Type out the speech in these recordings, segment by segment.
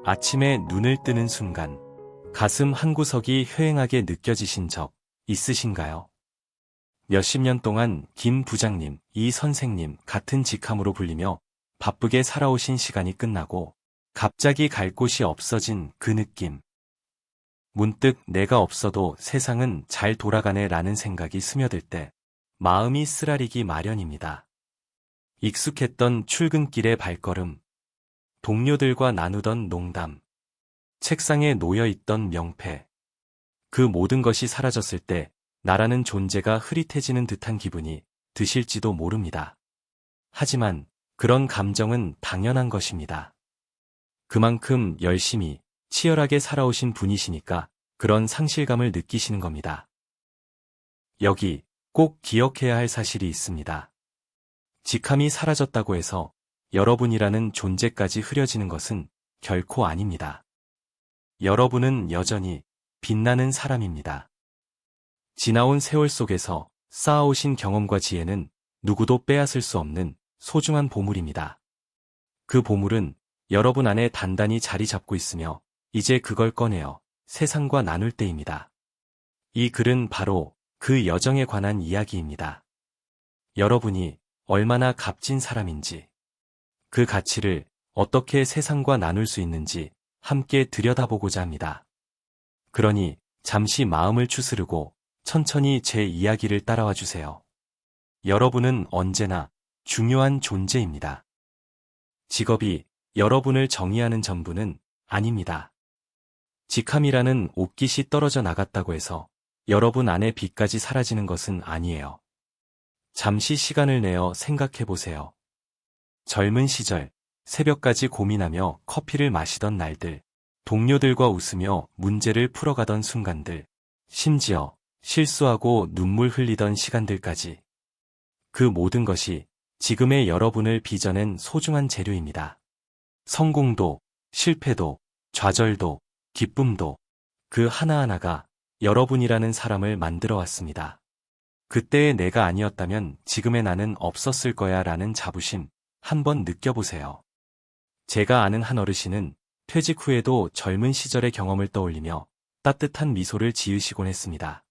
아침에 눈을 뜨는 순간 가슴 한구석이 효행하게 느껴지신 적 있으신가요? 몇십 년 동안 김 부장님, 이 선생님 같은 직함으로 불리며 바쁘게 살아오신 시간이 끝나고 갑자기 갈 곳이 없어진 그 느낌. 문득 내가 없어도 세상은 잘 돌아가네 라는 생각이 스며들 때 마음이 쓰라리기 마련입니다. 익숙했던 출근길의 발걸음, 동료들과 나누던 농담, 책상에 놓여있던 명패. 그 모든 것이 사라졌을 때 나라는 존재가 흐릿해지는 듯한 기분이 드실지도 모릅니다. 하지만 그런 감정은 당연한 것입니다. 그만큼 열심히, 치열하게 살아오신 분이시니까 그런 상실감을 느끼시는 겁니다. 여기 꼭 기억해야 할 사실이 있습니다. 직함이 사라졌다고 해서 여러분이라는 존재까지 흐려지는 것은 결코 아닙니다. 여러분은 여전히 빛나는 사람입니다. 지나온 세월 속에서 쌓아오신 경험과 지혜는 누구도 빼앗을 수 없는 소중한 보물입니다. 그 보물은 여러분 안에 단단히 자리 잡고 있으며 이제 그걸 꺼내어 세상과 나눌 때입니다. 이 글은 바로 그 여정에 관한 이야기입니다. 여러분이 얼마나 값진 사람인지, 그 가치를 어떻게 세상과 나눌 수 있는지 함께 들여다보고자 합니다. 그러니 잠시 마음을 추스르고 천천히 제 이야기를 따라와 주세요. 여러분은 언제나 중요한 존재입니다. 직업이 여러분을 정의하는 전부는 아닙니다. 직함이라는 옷깃이 떨어져 나갔다고 해서 여러분 안의 빛까지 사라지는 것은 아니에요. 잠시 시간을 내어 생각해 보세요. 젊은 시절, 새벽까지 고민하며 커피를 마시던 날들, 동료들과 웃으며 문제를 풀어가던 순간들, 심지어 실수하고 눈물 흘리던 시간들까지. 그 모든 것이 지금의 여러분을 빚어낸 소중한 재료입니다. 성공도, 실패도, 좌절도, 기쁨도 그 하나하나가 여러분이라는 사람을 만들어 왔습니다. 그때의 내가 아니었다면 지금의 나는 없었을 거야 라는 자부심 한번 느껴보세요. 제가 아는 한 어르신은 퇴직 후에도 젊은 시절의 경험을 떠올리며 따뜻한 미소를 지으시곤 했습니다.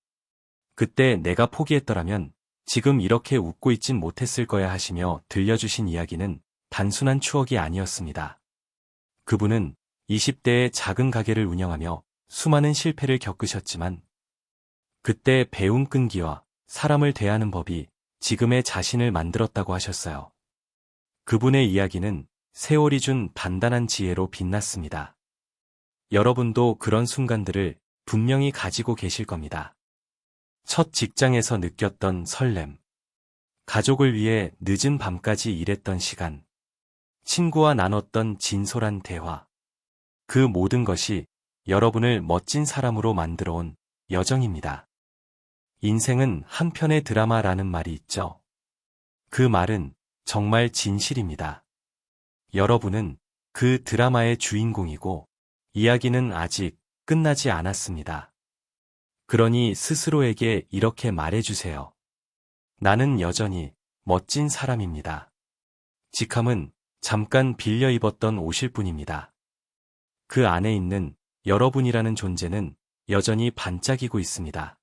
그때 내가 포기했더라면 지금 이렇게 웃고 있진 못했을 거야 하시며 들려주신 이야기는 단순한 추억이 아니었습니다. 그분은 20대에 작은 가게를 운영하며 수많은 실패를 겪으셨지만 그때 배운 끈기와 사람을 대하는 법이 지금의 자신을 만들었다고 하셨어요. 그분의 이야기는 세월이 준 단단한 지혜로 빛났습니다. 여러분도 그런 순간들을 분명히 가지고 계실 겁니다. 첫 직장에서 느꼈던 설렘, 가족을 위해 늦은 밤까지 일했던 시간, 친구와 나눴던 진솔한 대화, 그 모든 것이 여러분을 멋진 사람으로 만들어 온 여정입니다. 인생은 한 편의 드라마라는 말이 있죠. 그 말은 정말 진실입니다. 여러분은 그 드라마의 주인공이고 이야기는 아직 끝나지 않았습니다. 그러니 스스로에게 이렇게 말해주세요. 나는 여전히 멋진 사람입니다. 직함은 잠깐 빌려 입었던 옷일 뿐입니다. 그 안에 있는 여러분이라는 존재는 여전히 반짝이고 있습니다.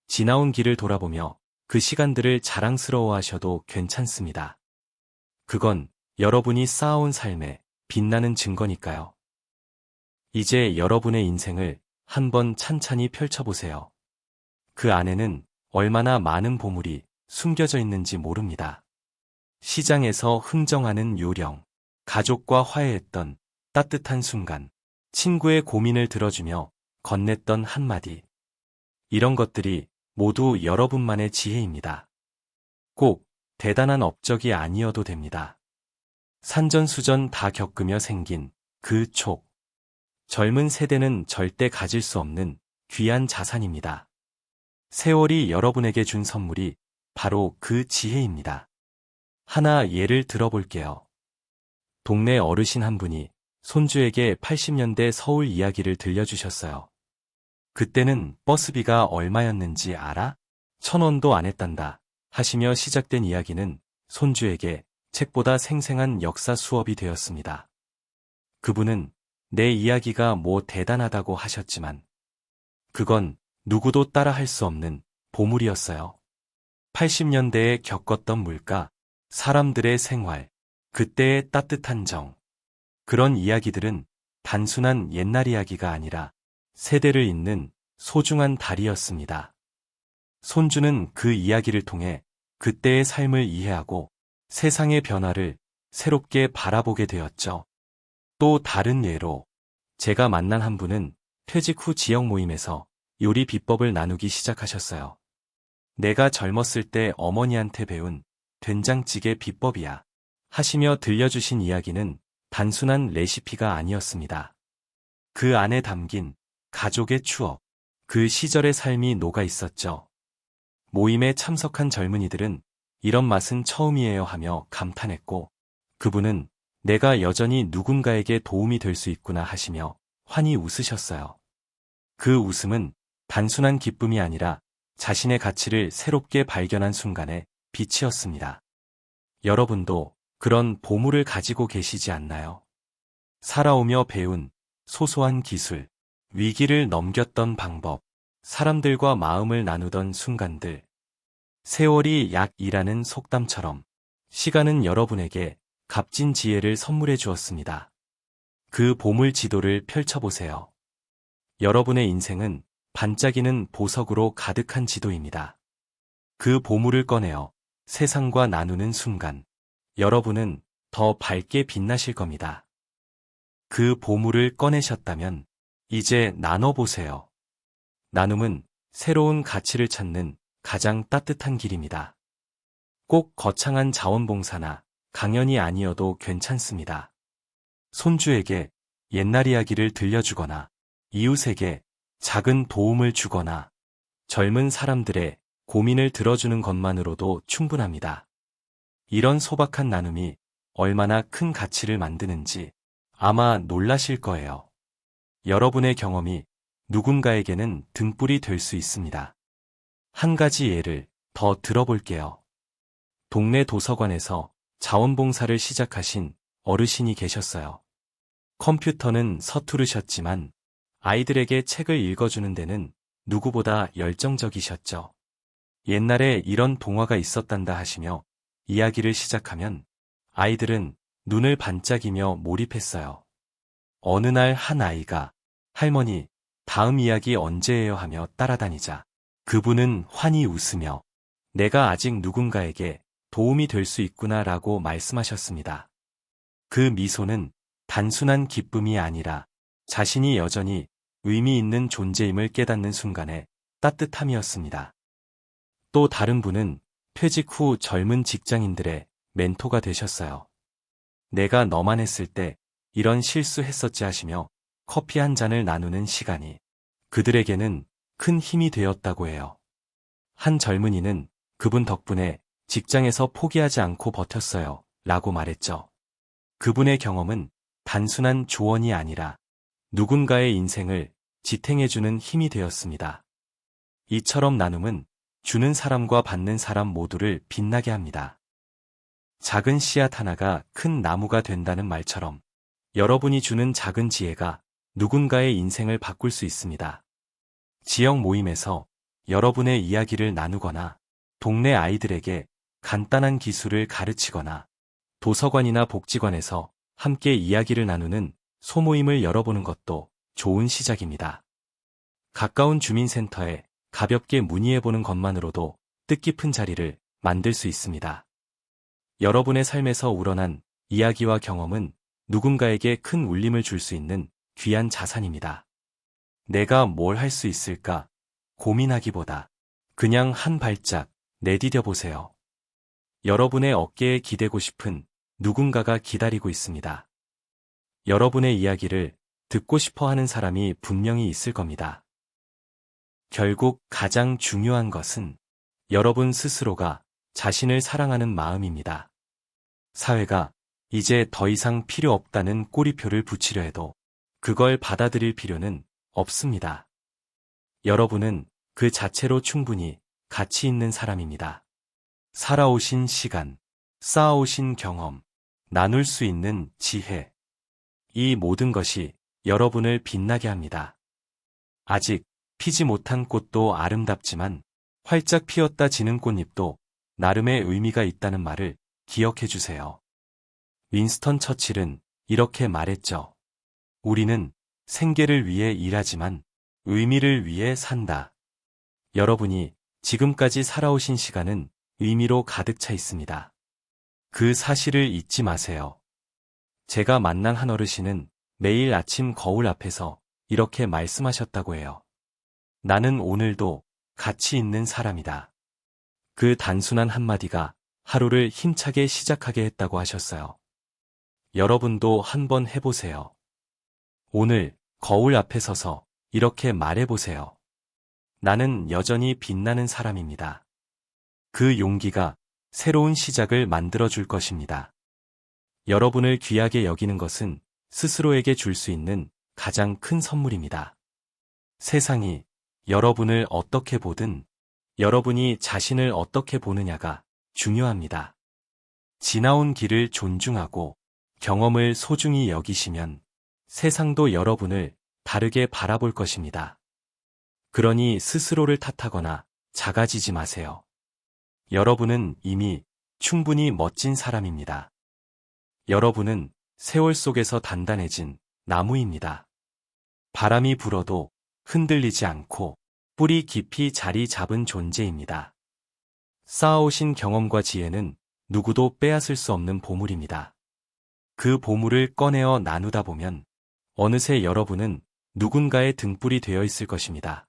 지나온 길을 돌아보며 그 시간들을 자랑스러워하셔도 괜찮습니다. 그건 여러분이 쌓아온 삶의 빛나는 증거니까요. 이제 여러분의 인생을 한번 찬찬히 펼쳐보세요. 그 안에는 얼마나 많은 보물이 숨겨져 있는지 모릅니다. 시장에서 흥정하는 요령, 가족과 화해했던 따뜻한 순간, 친구의 고민을 들어주며 건넸던 한마디. 이런 것들이 모두 여러분만의 지혜입니다. 꼭 대단한 업적이 아니어도 됩니다. 산전수전 다 겪으며 생긴 그 촉. 젊은 세대는 절대 가질 수 없는 귀한 자산입니다. 세월이 여러분에게 준 선물이 바로 그 지혜입니다. 하나 예를 들어볼게요. 동네 어르신 한 분이 손주에게 80년대 서울 이야기를 들려주셨어요. 그때는 버스비가 얼마였는지 알아? 1,000원도 안 했단다. 하시며 시작된 이야기는 손주에게 책보다 생생한 역사 수업이 되었습니다. 그분은 내 이야기가 뭐 대단하다고 하셨지만 그건 누구도 따라 할 수 없는 보물이었어요. 80년대에 겪었던 물가, 사람들의 생활, 그때의 따뜻한 정. 그런 이야기들은 단순한 옛날 이야기가 아니라 세대를 잇는 소중한 달이었습니다. 손주는 그 이야기를 통해 그때의 삶을 이해하고 세상의 변화를 새롭게 바라보게 되었죠. 또 다른 예로 제가 만난 한 분은 퇴직 후 지역 모임에서 요리 비법을 나누기 시작하셨어요. 내가 젊었을 때 어머니한테 배운 된장찌개 비법이야. 하시며 들려주신 이야기는 단순한 레시피가 아니었습니다. 그 안에 담긴 가족의 추억, 그 시절의 삶이 녹아 있었죠. 모임에 참석한 젊은이들은 이런 맛은 처음이에요 하며 감탄했고, 그분은 내가 여전히 누군가에게 도움이 될 수 있구나 하시며 환히 웃으셨어요. 그 웃음은 단순한 기쁨이 아니라 자신의 가치를 새롭게 발견한 순간의 빛이었습니다. 여러분도 그런 보물을 가지고 계시지 않나요? 살아오며 배운 소소한 기술, 위기를 넘겼던 방법, 사람들과 마음을 나누던 순간들. 세월이 약이라는 속담처럼 시간은 여러분에게 값진 지혜를 선물해 주었습니다. 그 보물 지도를 펼쳐보세요. 여러분의 인생은 반짝이는 보석으로 가득한 지도입니다. 그 보물을 꺼내어 세상과 나누는 순간, 여러분은 더 밝게 빛나실 겁니다. 그 보물을 꺼내셨다면 이제 나눠보세요. 나눔은 새로운 가치를 찾는 가장 따뜻한 길입니다. 꼭 거창한 자원봉사나 강연이 아니어도 괜찮습니다. 손주에게 옛날 이야기를 들려주거나 이웃에게 작은 도움을 주거나 젊은 사람들의 고민을 들어주는 것만으로도 충분합니다. 이런 소박한 나눔이 얼마나 큰 가치를 만드는지 아마 놀라실 거예요. 여러분의 경험이 누군가에게는 등불이 될 수 있습니다. 한 가지 예를 더 들어볼게요. 동네 도서관에서 자원봉사를 시작하신 어르신이 계셨어요. 컴퓨터는 서투르셨지만 아이들에게 책을 읽어주는 데는 누구보다 열정적이셨죠. 옛날에 이런 동화가 있었단다 하시며 이야기를 시작하면 아이들은 눈을 반짝이며 몰입했어요. 어느 날 한 아이가 할머니, 다음 이야기 언제예요 하며 따라다니자 그분은 환히 웃으며 내가 아직 누군가에게 도움이 될 수 있구나라고 말씀하셨습니다. 그 미소는 단순한 기쁨이 아니라 자신이 여전히 의미 있는 존재임을 깨닫는 순간의 따뜻함이었습니다. 또 다른 분은 퇴직 후 젊은 직장인들의 멘토가 되셨어요. 내가 너만 했을 때 이런 실수했었지 하시며 커피 한 잔을 나누는 시간이 그들에게는 큰 힘이 되었다고 해요. 한 젊은이는 그분 덕분에 직장에서 포기하지 않고 버텼어요. 라고 말했죠. 그분의 경험은 단순한 조언이 아니라 누군가의 인생을 지탱해주는 힘이 되었습니다. 이처럼 나눔은 주는 사람과 받는 사람 모두를 빛나게 합니다. 작은 씨앗 하나가 큰 나무가 된다는 말처럼 여러분이 주는 작은 지혜가 누군가의 인생을 바꿀 수 있습니다. 지역 모임에서 여러분의 이야기를 나누거나 동네 아이들에게 간단한 기술을 가르치거나 도서관이나 복지관에서 함께 이야기를 나누는 소모임을 열어보는 것도 좋은 시작입니다. 가까운 주민센터에 가볍게 문의해보는 것만으로도 뜻깊은 자리를 만들 수 있습니다. 여러분의 삶에서 우러난 이야기와 경험은 누군가에게 큰 울림을 줄 수 있는 귀한 자산입니다. 내가 뭘 할 수 있을까 고민하기보다 그냥 한 발짝 내디뎌 보세요. 여러분의 어깨에 기대고 싶은 누군가가 기다리고 있습니다. 여러분의 이야기를 듣고 싶어 하는 사람이 분명히 있을 겁니다. 결국 가장 중요한 것은 여러분 스스로가 자신을 사랑하는 마음입니다. 사회가 이제 더 이상 필요 없다는 꼬리표를 붙이려 해도 그걸 받아들일 필요는 없습니다. 여러분은 그 자체로 충분히 가치 있는 사람입니다. 살아오신 시간, 쌓아오신 경험, 나눌 수 있는 지혜. 이 모든 것이 여러분을 빛나게 합니다. 아직 피지 못한 꽃도 아름답지만 활짝 피었다 지는 꽃잎도 나름의 의미가 있다는 말을 기억해 주세요. 윈스턴 처칠은 이렇게 말했죠. 우리는 생계를 위해 일하지만 의미를 위해 산다. 여러분이 지금까지 살아오신 시간은 의미로 가득 차 있습니다. 그 사실을 잊지 마세요. 제가 만난 한 어르신은 매일 아침 거울 앞에서 이렇게 말씀하셨다고 해요. 나는 오늘도 가치 있는 사람이다. 그 단순한 한마디가 하루를 힘차게 시작하게 했다고 하셨어요. 여러분도 한번 해보세요. 오늘 거울 앞에 서서 이렇게 말해보세요. 나는 여전히 빛나는 사람입니다. 그 용기가 새로운 시작을 만들어줄 것입니다. 여러분을 귀하게 여기는 것은 스스로에게 줄 수 있는 가장 큰 선물입니다. 세상이 여러분을 어떻게 보든 여러분이 자신을 어떻게 보느냐가 중요합니다. 지나온 길을 존중하고 경험을 소중히 여기시면 세상도 여러분을 다르게 바라볼 것입니다. 그러니 스스로를 탓하거나 작아지지 마세요. 여러분은 이미 충분히 멋진 사람입니다. 여러분은 세월 속에서 단단해진 나무입니다. 바람이 불어도 흔들리지 않고 뿌리 깊이 자리 잡은 존재입니다. 쌓아오신 경험과 지혜는 누구도 빼앗을 수 없는 보물입니다. 그 보물을 꺼내어 나누다 보면 어느새 여러분은 누군가의 등불이 되어 있을 것입니다.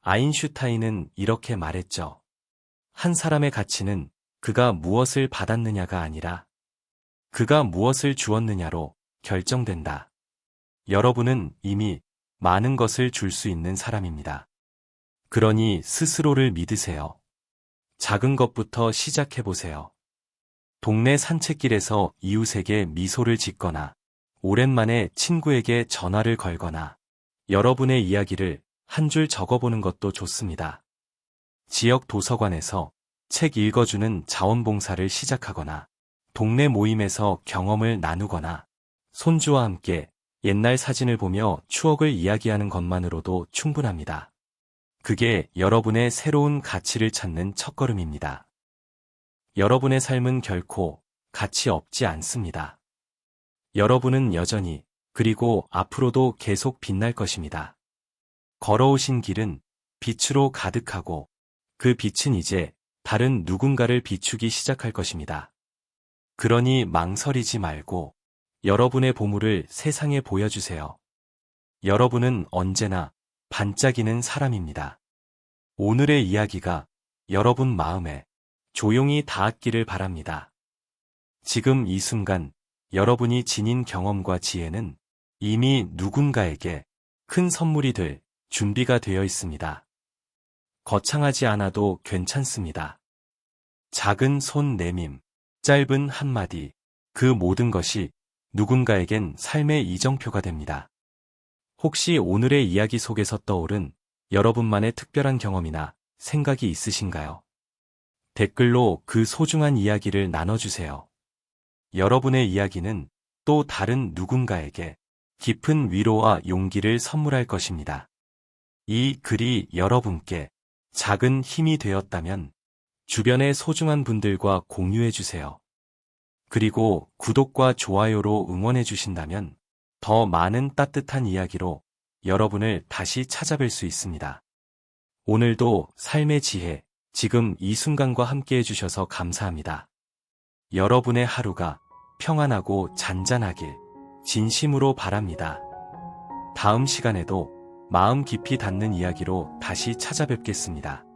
아인슈타인은 이렇게 말했죠. 한 사람의 가치는 그가 무엇을 받았느냐가 아니라 그가 무엇을 주었느냐로 결정된다. 여러분은 이미 많은 것을 줄 수 있는 사람입니다. 그러니 스스로를 믿으세요. 작은 것부터 시작해보세요. 동네 산책길에서 이웃에게 미소를 짓거나 오랜만에 친구에게 전화를 걸거나 여러분의 이야기를 한 줄 적어보는 것도 좋습니다. 지역 도서관에서 책 읽어주는 자원봉사를 시작하거나 동네 모임에서 경험을 나누거나 손주와 함께 옛날 사진을 보며 추억을 이야기하는 것만으로도 충분합니다. 그게 여러분의 새로운 가치를 찾는 첫걸음입니다. 여러분의 삶은 결코 가치 없지 않습니다. 여러분은 여전히 그리고 앞으로도 계속 빛날 것입니다. 걸어오신 길은 빛으로 가득하고 그 빛은 이제 다른 누군가를 비추기 시작할 것입니다. 그러니 망설이지 말고 여러분의 보물을 세상에 보여주세요. 여러분은 언제나 반짝이는 사람입니다. 오늘의 이야기가 여러분 마음에 조용히 닿았기를 바랍니다. 지금 이 순간 여러분이 지닌 경험과 지혜는 이미 누군가에게 큰 선물이 될 준비가 되어 있습니다. 거창하지 않아도 괜찮습니다. 작은 손 내밈, 짧은 한마디, 그 모든 것이 누군가에겐 삶의 이정표가 됩니다. 혹시 오늘의 이야기 속에서 떠오른 여러분만의 특별한 경험이나 생각이 있으신가요? 댓글로 그 소중한 이야기를 나눠주세요. 여러분의 이야기는 또 다른 누군가에게 깊은 위로와 용기를 선물할 것입니다. 이 글이 여러분께 작은 힘이 되었다면 주변의 소중한 분들과 공유해 주세요. 그리고 구독과 좋아요로 응원해 주신다면 더 많은 따뜻한 이야기로 여러분을 다시 찾아뵐 수 있습니다. 오늘도 삶의 지혜, 지금 이 순간과 함께 해주셔서 감사합니다. 여러분의 하루가 평안하고 잔잔하길 진심으로 바랍니다. 다음 시간에도 마음 깊이 닿는 이야기로 다시 찾아뵙겠습니다.